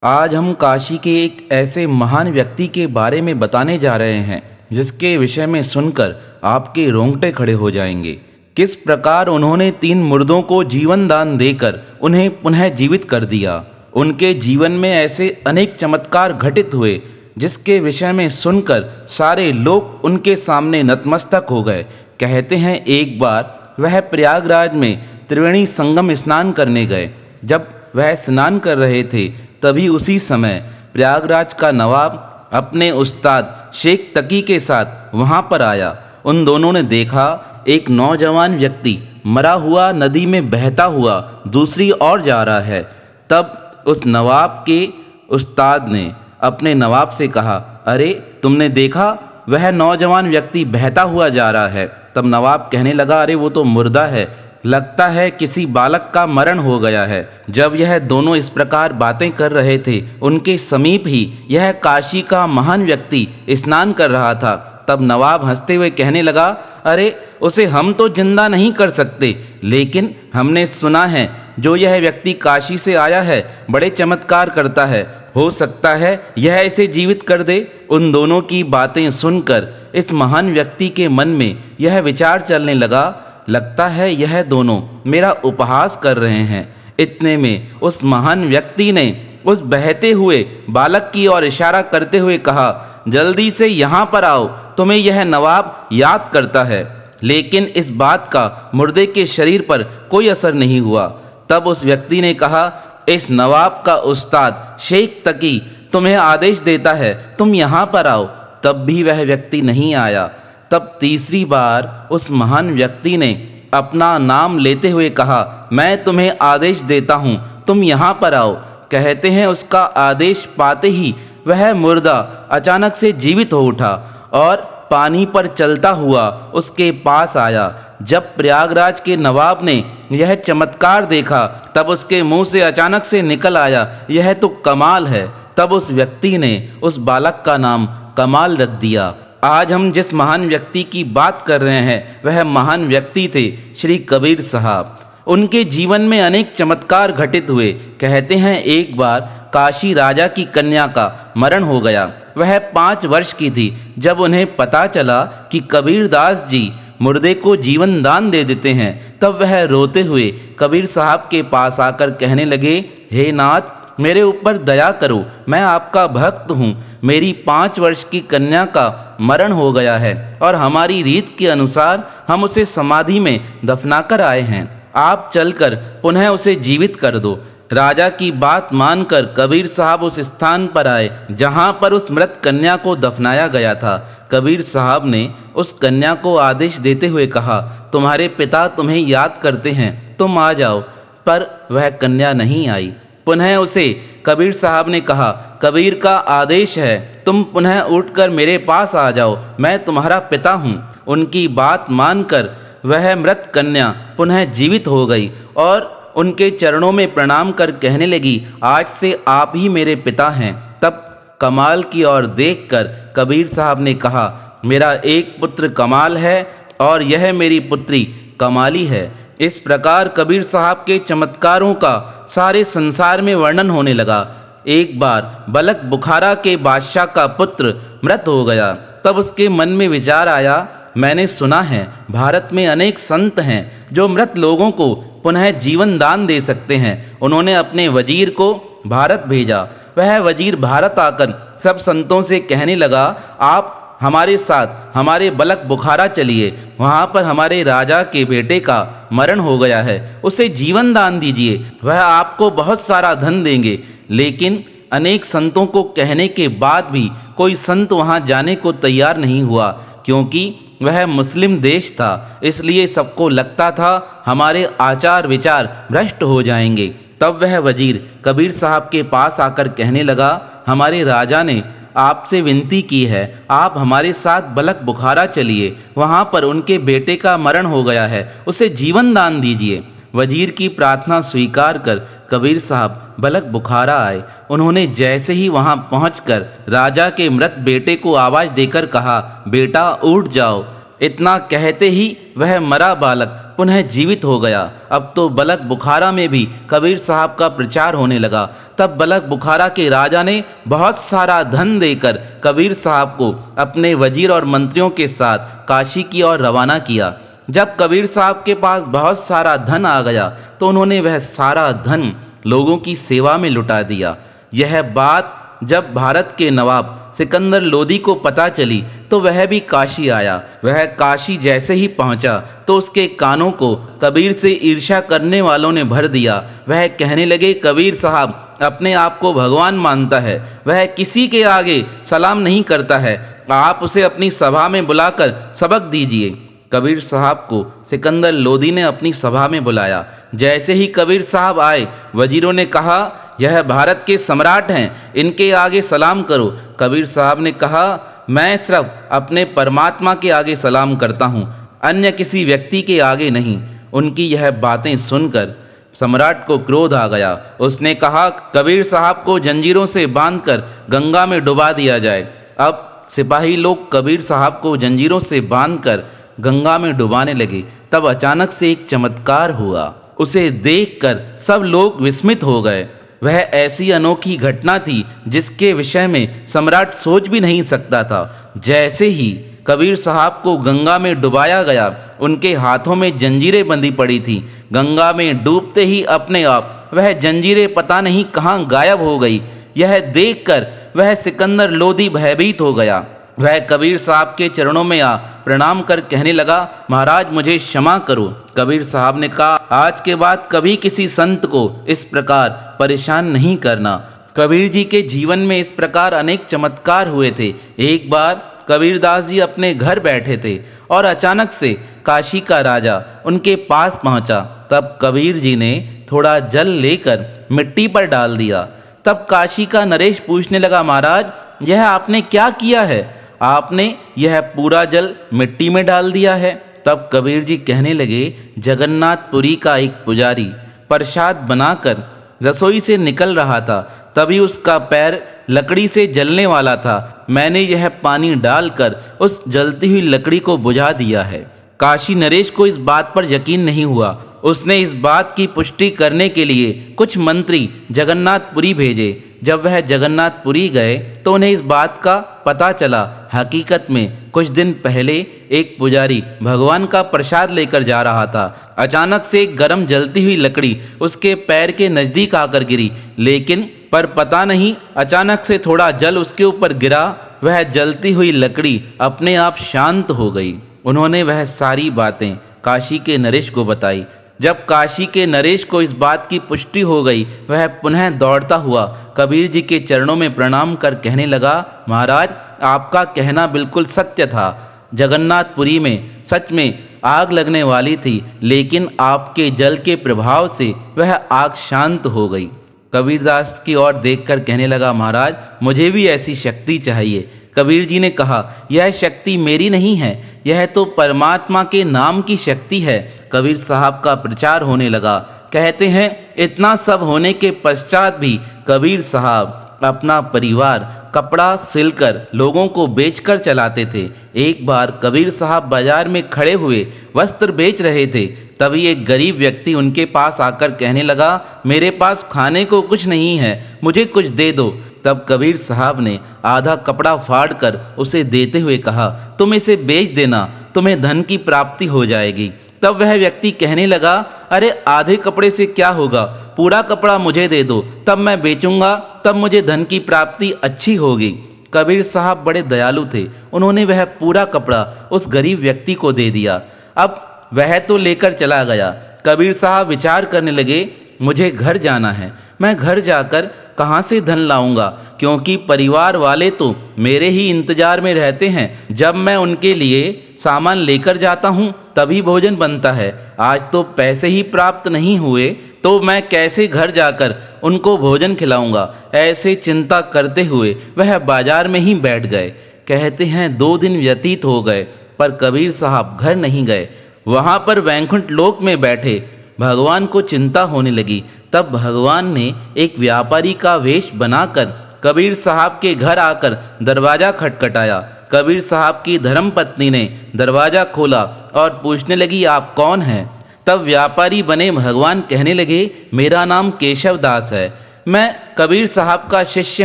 आज हम काशी के एक ऐसे महान व्यक्ति के बारे में बताने जा रहे हैं जिसके विषय में सुनकर आपके रोंगटे खड़े हो जाएंगे। किस प्रकार उन्होंने 3 मुर्दों को जीवन दान देकर उन्हें पुनः जीवित कर दिया। उनके जीवन में ऐसे अनेक चमत्कार घटित हुए जिसके विषय में सुनकर सारे लोग उनके सामने नतमस्तक हो गए। कहते हैं एक बार वह प्रयागराज में त्रिवेणी संगम स्नान करने गए। जब वह स्नान कर रहे थे तभी उसी समय प्रयागराज का नवाब अपने उस्ताद शेख तकी के साथ वहां पर आया। उन दोनों ने देखा एक नौजवान व्यक्ति मरा हुआ नदी में बहता हुआ दूसरी ओर जा रहा है। तब उस नवाब के उस्ताद ने अपने नवाब से कहा, अरे तुमने देखा वह नौजवान व्यक्ति बहता हुआ जा रहा है। तब नवाब कहने लगा, अरे वो तो मुर्दा है, लगता है किसी बालक का मरण हो गया है। जब यह दोनों इस प्रकार बातें कर रहे थे उनके समीप ही यह काशी का महान व्यक्ति स्नान कर रहा था। तब नवाब हंसते हुए कहने लगा, अरे उसे हम तो जिंदा नहीं कर सकते, लेकिन हमने सुना है जो यह व्यक्ति काशी से आया है बड़े चमत्कार करता है, हो सकता है यह इसे जीवित कर दे। उन दोनों की बातें सुनकर इस महान व्यक्ति के मन में यह विचार चलने लगा, लगता है यह दोनों मेरा उपहास कर रहे हैं। इतने में उस महान व्यक्ति ने उस बहते हुए बालक की ओर इशारा करते हुए कहा, जल्दी से यहाँ पर आओ, तुम्हें यह नवाब याद करता है। लेकिन इस बात का मुर्दे के शरीर पर कोई असर नहीं हुआ। तब उस व्यक्ति ने कहा, इस नवाब का उस्ताद शेख तकी तुम्हें आदेश देता है, तुम यहाँ पर आओ। तब भी वह व्यक्ति नहीं आया। तब तीसरी बार उस महान व्यक्ति ने अपना नाम लेते हुए कहा, मैं तुम्हें आदेश देता हूँ, तुम यहाँ पर आओ। कहते हैं उसका आदेश पाते ही वह मुर्दा अचानक से जीवित हो उठा और पानी पर चलता हुआ उसके पास आया। जब प्रयागराज के नवाब ने यह चमत्कार देखा तब उसके मुंह से अचानक से निकल आया, यह तो कमाल है। तब उस व्यक्ति ने उस बालक का नाम कमाल रख दिया। आज हम जिस महान व्यक्ति की बात कर रहे हैं वह महान व्यक्ति थे श्री कबीर साहब। उनके जीवन में अनेक चमत्कार घटित हुए। कहते हैं एक बार काशी राजा की कन्या का मरण हो गया। वह 5 वर्ष की थी। जब उन्हें पता चला कि कबीरदास जी मुर्दे को जीवन दान दे देते हैं तब वह रोते हुए कबीर साहब के पास आकर कहने लगे, हे नाथ मेरे ऊपर दया करो, मैं आपका भक्त हूँ। मेरी 5 वर्ष की कन्या का मरण हो गया है और हमारी रीत के अनुसार हम उसे समाधि में दफनाकर आए हैं। आप चलकर पुनः उसे जीवित कर दो। राजा की बात मानकर कबीर साहब उस स्थान पर आए जहाँ पर उस मृत कन्या को दफनाया गया था। कबीर साहब ने उस कन्या को आदेश देते हुए कहा, तुम्हारे पिता तुम्हें याद करते हैं, तुम आ जाओ। पर वह कन्या नहीं आई। पुनः उसे कबीर साहब ने कहा, कबीर का आदेश है, तुम पुनः उठकर मेरे पास आ जाओ, मैं तुम्हारा पिता हूँ। उनकी बात मानकर वह मृत कन्या पुनः जीवित हो गई और उनके चरणों में प्रणाम कर कहने लगी, आज से आप ही मेरे पिता हैं। तब कमाल की ओर देखकर कबीर साहब ने कहा, मेरा एक पुत्र कमाल है और यह मेरी पुत्री कमाली है। इस प्रकार कबीर साहब के चमत्कारों का सारे संसार में वर्णन होने लगा। एक बार बलक बुखारा के बादशाह का पुत्र मृत हो गया। तब उसके मन में विचार आया, मैंने सुना है भारत में अनेक संत हैं जो मृत लोगों को पुनः जीवन दान दे सकते हैं। उन्होंने अपने वजीर को भारत भेजा। वह वजीर भारत आकर सब संतों से कहने लगा, आप हमारे साथ हमारे बलक बुखारा चलिए, वहाँ पर हमारे राजा के बेटे का मरण हो गया है, उसे जीवन दान दीजिए, वह आपको बहुत सारा धन देंगे। लेकिन अनेक संतों को कहने के बाद भी कोई संत वहाँ जाने को तैयार नहीं हुआ, क्योंकि वह मुस्लिम देश था। इसलिए सबको लगता था हमारे आचार विचार भ्रष्ट हो जाएंगे। तब वह वजीर कबीर साहब के पास आकर कहने लगा, हमारे राजा ने आपसे विनती की है, आप हमारे साथ बलक बुखारा चलिए, वहाँ पर उनके बेटे का मरण हो गया है, उसे जीवन दान दीजिए। वजीर की प्रार्थना स्वीकार कर कबीर साहब बलक बुखारा आए। उन्होंने जैसे ही वहाँ पहुँचकर राजा के मृत बेटे को आवाज़ देकर कहा, बेटा उठ जाओ। इतना कहते ही वह मरा बालक पुनः जीवित हो गया। अब तो बलक बुखारा में भी कबीर साहब का प्रचार होने लगा। तब बलक बुखारा के राजा ने बहुत सारा धन देकर कबीर साहब को अपने वजीर और मंत्रियों के साथ काशी की ओर रवाना किया। जब कबीर साहब के पास बहुत सारा धन आ गया तो उन्होंने वह सारा धन लोगों की सेवा में लुटा दिया। यह बात जब भारत के नवाब सिकंदर लोदी को पता चली तो वह भी काशी आया। वह काशी जैसे ही पहुंचा तो उसके कानों को कबीर से ईर्ष्या करने वालों ने भर दिया। वह कहने लगे, कबीर साहब अपने आप को भगवान मानता है, वह किसी के आगे सलाम नहीं करता है, आप उसे अपनी सभा में बुलाकर सबक दीजिए। कबीर साहब को सिकंदर लोदी ने अपनी सभा में बुलाया। जैसे ही कबीर साहब आए, वजीरों ने कहा, यह भारत के सम्राट हैं, इनके आगे सलाम करो। कबीर साहब ने कहा, मैं सिर्फ अपने परमात्मा के आगे सलाम करता हूँ, अन्य किसी व्यक्ति के आगे नहीं। उनकी यह बातें सुनकर सम्राट को क्रोध आ गया। उसने कहा, कबीर साहब को जंजीरों से बांधकर गंगा में डुबा दिया जाए। अब सिपाही लोग कबीर साहब को जंजीरों से बांधकर गंगा में डुबाने लगे। तब अचानक से एक चमत्कार हुआ। उसे देखकर सब लोग विस्मित हो गए। वह ऐसी अनोखी घटना थी जिसके विषय में सम्राट सोच भी नहीं सकता था। जैसे ही कबीर साहब को गंगा में डुबाया गया, उनके हाथों में जंजीरें बंधी पड़ी थी। गंगा में डूबते ही अपने आप वह जंजीरें पता नहीं कहाँ गायब हो गई। यह देखकर वह सिकंदर लोदी भयभीत हो गया। वह कबीर साहब के चरणों में आ प्रणाम कर कहने लगा, महाराज मुझे क्षमा करो। कबीर साहब ने कहा, आज के बाद कभी किसी संत को इस प्रकार परेशान नहीं करना। कबीर जी के जीवन में इस प्रकार अनेक चमत्कार हुए थे। एक बार कबीरदास जी अपने घर बैठे थे और अचानक से काशी का राजा उनके पास पहुंचा। तब कबीर जी ने थोड़ा जल लेकर मिट्टी पर डाल दिया। तब काशी का नरेश पूछने लगा, महाराज यह आपने क्या किया है? आपने यह पूरा जल मिट्टी में डाल दिया है। तब कबीर जी कहने लगे, जगन्नाथपुरी का एक पुजारी प्रसाद बनाकर रसोई से निकल रहा था, तभी उसका पैर लकड़ी से जलने वाला था। मैंने यह पानी डालकर उस जलती हुई लकड़ी को बुझा दिया है। काशी नरेश को इस बात पर यकीन नहीं हुआ। उसने इस बात की पुष्टि करने के लिए कुछ मंत्री जगन्नाथपुरी भेजे। जब वह जगन्नाथपुरी गए तो उन्हें इस बात का पता चला। हकीकत में कुछ दिन पहले एक पुजारी भगवान का प्रसाद लेकर जा रहा था। अचानक से एक गर्म जलती हुई लकड़ी उसके पैर के नज़दीक आकर गिरी, लेकिन पर पता नहीं अचानक से थोड़ा जल उसके ऊपर गिरा। वह जलती हुई लकड़ी अपने आप शांत हो गई। उन्होंने वह सारी बातें काशी के नरेश को बताई। जब काशी के नरेश को इस बात की पुष्टि हो गई, वह पुनः दौड़ता हुआ कबीर जी के चरणों में प्रणाम कर कहने लगा, महाराज आपका कहना बिल्कुल सत्य था। जगन्नाथपुरी में सच में आग लगने वाली थी, लेकिन आपके जल के प्रभाव से वह आग शांत हो गई। कबीरदास की ओर देखकर कहने लगा, महाराज मुझे भी ऐसी शक्ति चाहिए। कबीर जी ने कहा, यह शक्ति मेरी नहीं है, यह तो परमात्मा के नाम की शक्ति है। कबीर साहब का प्रचार होने लगा। कहते हैं इतना सब होने के पश्चात भी कबीर साहब अपना परिवार कपड़ा सिलकर लोगों को बेचकर चलाते थे। एक बार कबीर साहब बाजार में खड़े हुए वस्त्र बेच रहे थे। तभी एक गरीब व्यक्ति उनके पास आकर कहने लगा, मेरे पास खाने को कुछ नहीं है, मुझे कुछ दे दो। तब कबीर साहब ने आधा कपड़ा फाड़ कर उसे देते हुए कहा, तुम इसे बेच देना, तुम्हें धन की प्राप्ति हो जाएगी। तब वह व्यक्ति कहने लगा, अरे आधे कपड़े से क्या होगा, पूरा कपड़ा मुझे दे दो, तब मैं बेचूंगा, तब मुझे धन की प्राप्ति अच्छी होगी। कबीर साहब बड़े दयालु थे। उन्होंने वह पूरा कपड़ा उस गरीब व्यक्ति को दे दिया। अब वह तो लेकर चला गया। कबीर साहब विचार करने लगे, मुझे घर जाना है, मैं घर जाकर कहाँ से धन लाऊंगा, क्योंकि परिवार वाले तो मेरे ही इंतजार में रहते हैं। जब मैं उनके लिए सामान लेकर जाता हूँ तभी भोजन बनता है। आज तो पैसे ही प्राप्त नहीं हुए तो मैं कैसे घर जाकर उनको भोजन खिलाऊंगा। ऐसे चिंता करते हुए वह बाजार में ही बैठ गए। कहते हैं 2 दिन व्यतीत हो गए पर कबीर साहब घर नहीं गए। वहाँ पर वैकुंठ लोक में बैठे भगवान को चिंता होने लगी। तब भगवान ने एक व्यापारी का वेश बनाकर कबीर साहब के घर आकर दरवाज़ा खटखटाया। कबीर साहब की धर्मपत्नी ने दरवाज़ा खोला और पूछने लगी, आप कौन हैं? तब व्यापारी बने भगवान कहने लगे, मेरा नाम केशव दास है, मैं कबीर साहब का शिष्य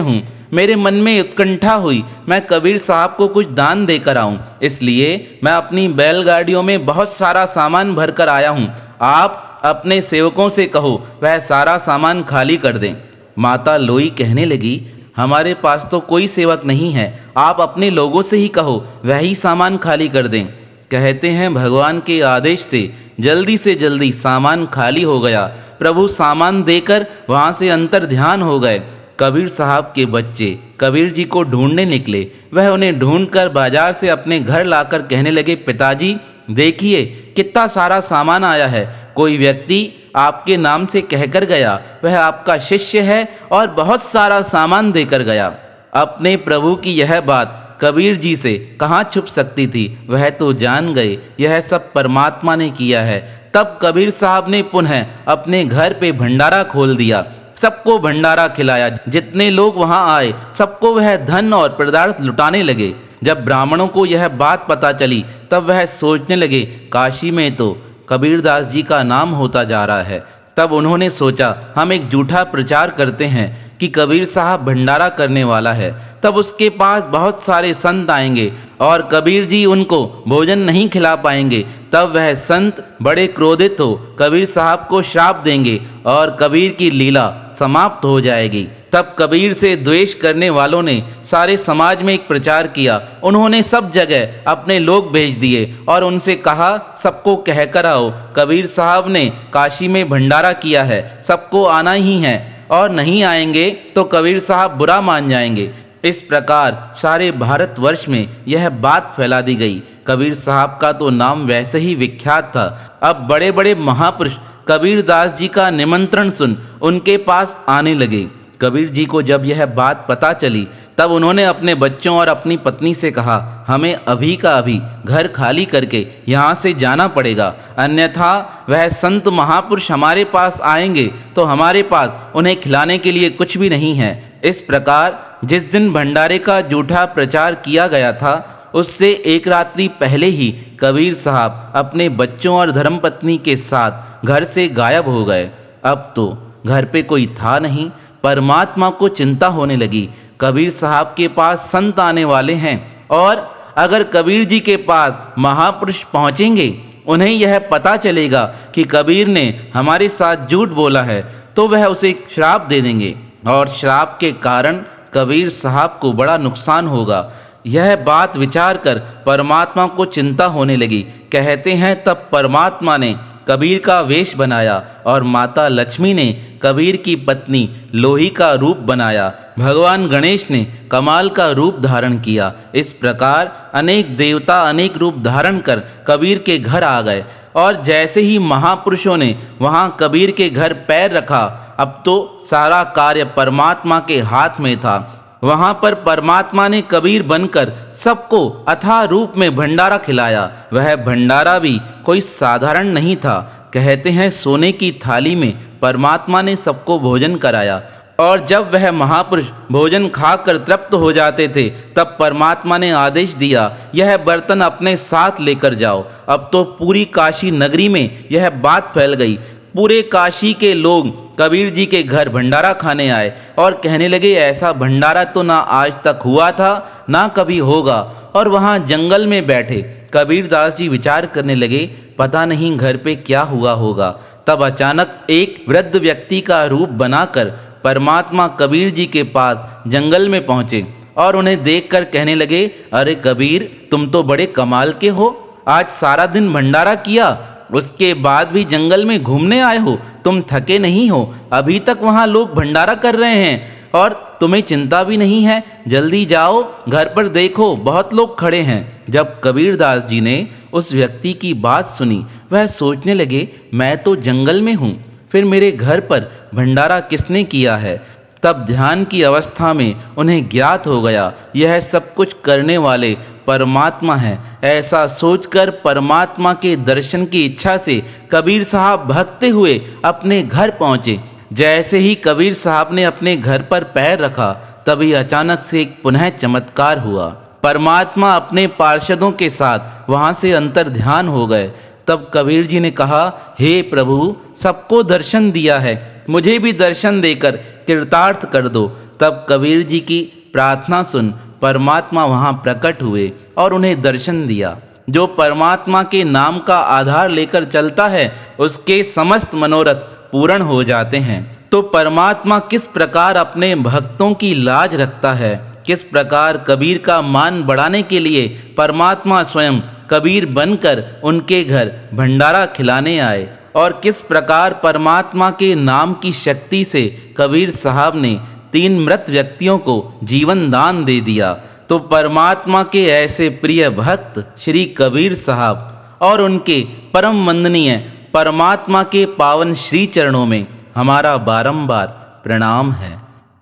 हूँ। मेरे मन में उत्कंठा हुई, मैं कबीर साहब को कुछ दान देकर आऊं, इसलिए मैं अपनी बैलगाड़ियों में बहुत सारा सामान भर कर आया हूं। आप अपने सेवकों से कहो वह सारा सामान खाली कर दें। माता लोई कहने लगी, हमारे पास तो कोई सेवक नहीं है, आप अपने लोगों से ही कहो वही सामान खाली कर दें। कहते हैं भगवान के आदेश से जल्दी सामान खाली हो गया। प्रभु सामान देकर वहाँ से अंतर ध्यान हो गए। कबीर साहब के बच्चे कबीर जी को ढूंढने निकले। वह उन्हें ढूंढकर बाजार से अपने घर लाकर कहने लगे, पिताजी देखिए कितना सारा सामान आया है। कोई व्यक्ति आपके नाम से कहकर गया, वह आपका शिष्य है और बहुत सारा सामान देकर गया। अपने प्रभु की यह बात कबीर जी से कहाँ छुप सकती थी, वह तो जान गए यह सब परमात्मा ने किया है। तब कबीर साहब ने पुनः अपने घर पे भंडारा खोल दिया, सबको भंडारा खिलाया। जितने लोग वहां आए सबको वह धन और पदार्थ लुटाने लगे। जब ब्राह्मणों को यह बात पता चली तब वह सोचने लगे, काशी में तो कबीरदास जी का नाम होता जा रहा है। तब उन्होंने सोचा, हम एक झूठा प्रचार करते हैं कि कबीर साहब भंडारा करने वाला है, तब उसके पास बहुत सारे संत आएंगे और कबीर जी उनको भोजन नहीं खिला पाएंगे। तब वह संत बड़े क्रोधित हो कबीर साहब को श्राप देंगे और कबीर की लीला समाप्त हो जाएगी। तब कबीर से द्वेष करने वालों ने सारे समाज में एक प्रचार किया। उन्होंने सब जगह अपने लोग भेज दिए और उनसे कहा, सबको कहकर आओ कबीर साहब ने काशी में भंडारा किया है, सबको आना ही है और नहीं आएंगे तो कबीर साहब बुरा मान जाएंगे। इस प्रकार सारे भारतवर्ष में यह बात फैला दी गई। कबीर साहब का तो नाम वैसे ही विख्यात था। अब बड़े बड़े महापुरुष कबीरदास जी का निमंत्रण सुन उनके पास आने लगे। कबीर जी को जब यह बात पता चली तब उन्होंने अपने बच्चों और अपनी पत्नी से कहा, हमें अभी का अभी घर खाली करके यहाँ से जाना पड़ेगा, अन्यथा वह संत महापुरुष हमारे पास आएंगे तो हमारे पास उन्हें खिलाने के लिए कुछ भी नहीं है। इस प्रकार जिस दिन भंडारे का झूठा प्रचार किया गया था उससे एक रात्रि पहले ही कबीर साहब अपने बच्चों और धर्मपत्नी के साथ घर से गायब हो गए। अब तो घर पे कोई था नहीं। परमात्मा को चिंता होने लगी, कबीर साहब के पास संत आने वाले हैं और अगर कबीर जी के पास महापुरुष पहुंचेंगे, उन्हें यह पता चलेगा कि कबीर ने हमारे साथ झूठ बोला है तो वह उसे श्राप दे देंगे और श्राप के कारण कबीर साहब को बड़ा नुकसान होगा। यह बात विचार कर परमात्मा को चिंता होने लगी। कहते हैं तब परमात्मा ने कबीर का वेश बनाया और माता लक्ष्मी ने कबीर की पत्नी लोही का रूप बनाया। भगवान गणेश ने कमाल का रूप धारण किया। इस प्रकार अनेक देवता अनेक रूप धारण कर कबीर के घर आ गए और जैसे ही महापुरुषों ने वहाँ कबीर के घर पैर रखा, अब तो सारा कार्य परमात्मा के हाथ में था। वहाँ पर परमात्मा ने कबीर बनकर सबको अथाह रूप में भंडारा खिलाया। वह भंडारा भी कोई साधारण नहीं था। कहते हैं सोने की थाली में परमात्मा ने सबको भोजन कराया और जब वह महापुरुष भोजन खाकर तृप्त हो जाते थे तब परमात्मा ने आदेश दिया, यह बर्तन अपने साथ लेकर जाओ। अब तो पूरी काशी नगरी में यह बात फैल गई। पूरे काशी के लोग कबीर जी के घर भंडारा खाने आए और कहने लगे, ऐसा भंडारा तो ना आज तक हुआ था ना कभी होगा। और वहाँ जंगल में बैठे कबीरदास जी विचार करने लगे, पता नहीं घर पे क्या हुआ होगा। तब अचानक एक वृद्ध व्यक्ति का रूप बनाकर परमात्मा कबीर जी के पास जंगल में पहुँचे और उन्हें देखकर कहने लगे, अरे कबीर, तुम तो बड़े कमाल के हो, आज सारा दिन भंडारा किया, उसके बाद भी जंगल में घूमने आए हो, तुम थके नहीं हो? अभी तक वहाँ लोग भंडारा कर रहे हैं और तुम्हें चिंता भी नहीं है। जल्दी जाओ, घर पर देखो बहुत लोग खड़े हैं। जब कबीरदास जी ने उस व्यक्ति की बात सुनी, वह सोचने लगे, मैं तो जंगल में हूँ, फिर मेरे घर पर भंडारा किसने किया है? तब ध्यान की अवस्था में उन्हें ज्ञात हो गया, यह सब कुछ करने वाले परमात्मा है। ऐसा सोचकर परमात्मा के दर्शन की इच्छा से कबीर साहब भागते हुए अपने घर पहुँचे। जैसे ही कबीर साहब ने अपने घर पर पैर रखा, तभी अचानक से एक पुनः चमत्कार हुआ। परमात्मा अपने पार्षदों के साथ वहाँ से अंतर ध्यान हो गए। तब कबीर जी ने कहा, हे प्रभु, सबको दर्शन दिया है, मुझे भी दर्शन देकर कृतार्थ कर दो। तब कबीर जी की प्रार्थना सुन परमात्मा वहाँ प्रकट हुए और उन्हें दर्शन दिया। जो परमात्मा के नाम का आधार लेकर चलता है उसके समस्त मनोरथ पूर्ण हो जाते हैं। तो परमात्मा किस प्रकार अपने भक्तों की लाज रखता है, किस प्रकार कबीर का मान बढ़ाने के लिए परमात्मा स्वयं कबीर बनकर उनके घर भंडारा खिलाने आए, और किस प्रकार परमात्मा के नाम की शक्ति से कबीर साहब ने 3 मृत व्यक्तियों को जीवन दान दे दिया। तो परमात्मा के ऐसे प्रिय भक्त श्री कबीर साहब और उनके परम वंदनीय परमात्मा के पावन श्री चरणों में हमारा बारंबार प्रणाम है,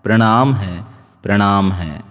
प्रणाम है, प्रणाम है।